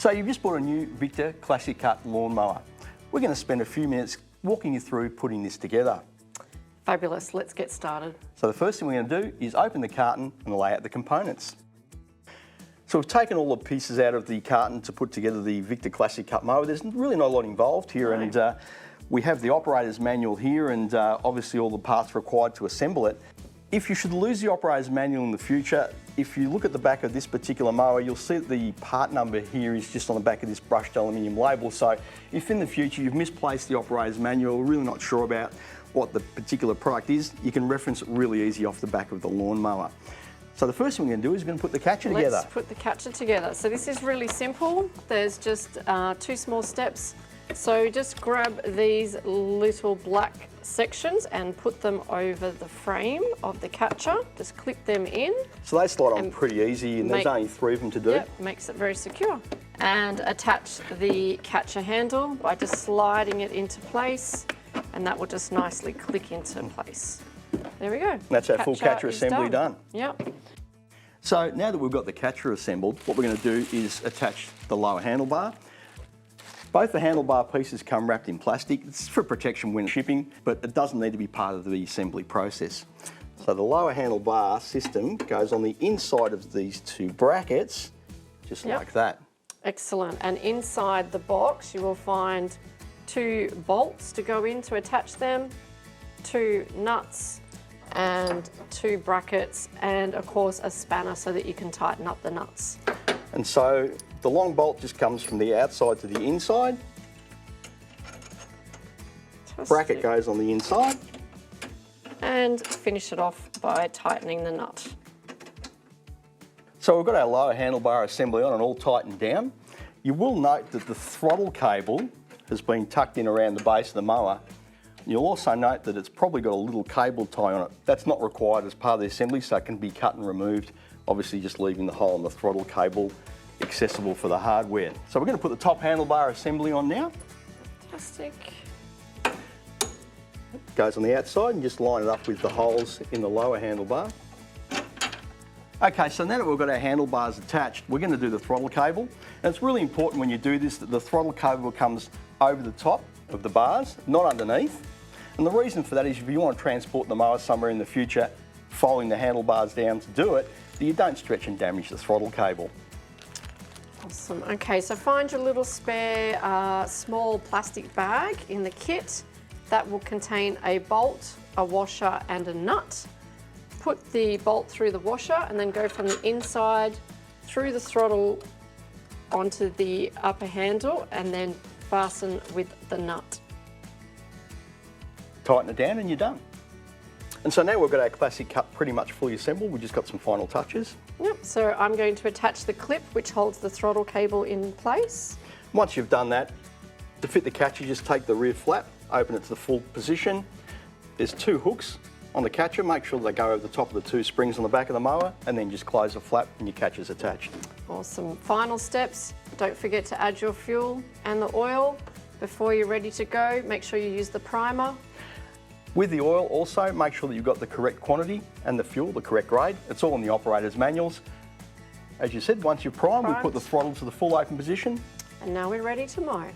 So you've just bought a new Victa Classic Cut Lawnmower. We're going to spend a few minutes walking you through putting this together. Fabulous, let's get started. So the first thing we're going to do is open the carton and lay out the components. So we've taken all the pieces out of the carton to put together the Victa Classic Cut Mower. There's really not a lot involved here, and we have the operator's manual here and obviously all the parts required to assemble it. If you should lose the operator's manual in the future, if you look at the back of this particular mower, you'll see that the part number here is just on the back of this brushed aluminium label. So if in the future you've misplaced the operator's manual, really not sure about what the particular product is, you can reference it really easy off the back of the lawnmower. So the first thing we're going to do is we're going to put the catcher together. Let's put the catcher together. So this is really simple. There's just 2 small steps. So just grab these little black sections and put them over the frame of the catcher. Just clip them in. So they slide on pretty easy, and there's only 3 of them to do. Yep, makes it very secure. And attach the catcher handle by just sliding it into place, and that will just nicely click into place. There we go. That's our full catcher assembly done. Yep. So now that we've got the catcher assembled, what we're going to do is attach the lower handlebar. Both the handlebar pieces come wrapped in plastic. It's for protection when shipping, but it doesn't need to be part of the assembly process. So the lower handlebar system goes on the inside of these 2 brackets, just like that. Excellent. And inside the box, you will find 2 bolts to go in to attach them, 2 nuts, and 2 brackets, and of course a spanner so that you can tighten up the nuts. And so the long bolt just comes from the outside to the inside. Bracket goes on the inside. And finish it off by tightening the nut. So we've got our lower handlebar assembly on and all tightened down. You will note that the throttle cable has been tucked in around the base of the mower. You'll also note that it's probably got a little cable tie on it. That's not required as part of the assembly, so it can be cut and removed, obviously just leaving the hole in the throttle cable accessible for the hardware. So we're going to put the top handlebar assembly on now. Fantastic. Goes on the outside and just line it up with the holes in the lower handlebar. Okay, so now that we've got our handlebars attached, we're going to do the throttle cable. And it's really important when you do this that the throttle cable comes over the top of the bars, not underneath. And the reason for that is if you want to transport the mower somewhere in the future, folding the handlebars down to do it, that you don't stretch and damage the throttle cable. Awesome. Okay, so find your little spare small plastic bag in the kit. That will contain a bolt, a washer and a nut. Put the bolt through the washer and then go from the inside through the throttle onto the upper handle and then fasten with the nut. Tighten it down and you're done. And so now we've got our Classic Cut pretty much fully assembled. We've just got some final touches. Yep, so I'm going to attach the clip which holds the throttle cable in place. Once you've done that, to fit the catcher, just take the rear flap, open it to the full position. There's 2 hooks on the catcher. Make sure they go over the top of the 2 springs on the back of the mower, and then just close the flap and your catcher's attached. Awesome. Final steps, don't forget to add your fuel and the oil. Before you're ready to go, make sure you use the primer. With the oil also, make sure that you've got the correct quantity and the fuel, the correct grade. It's all in the operator's manuals. As you said, once you're primed, we put the throttle to the full open position. And now we're ready to mow.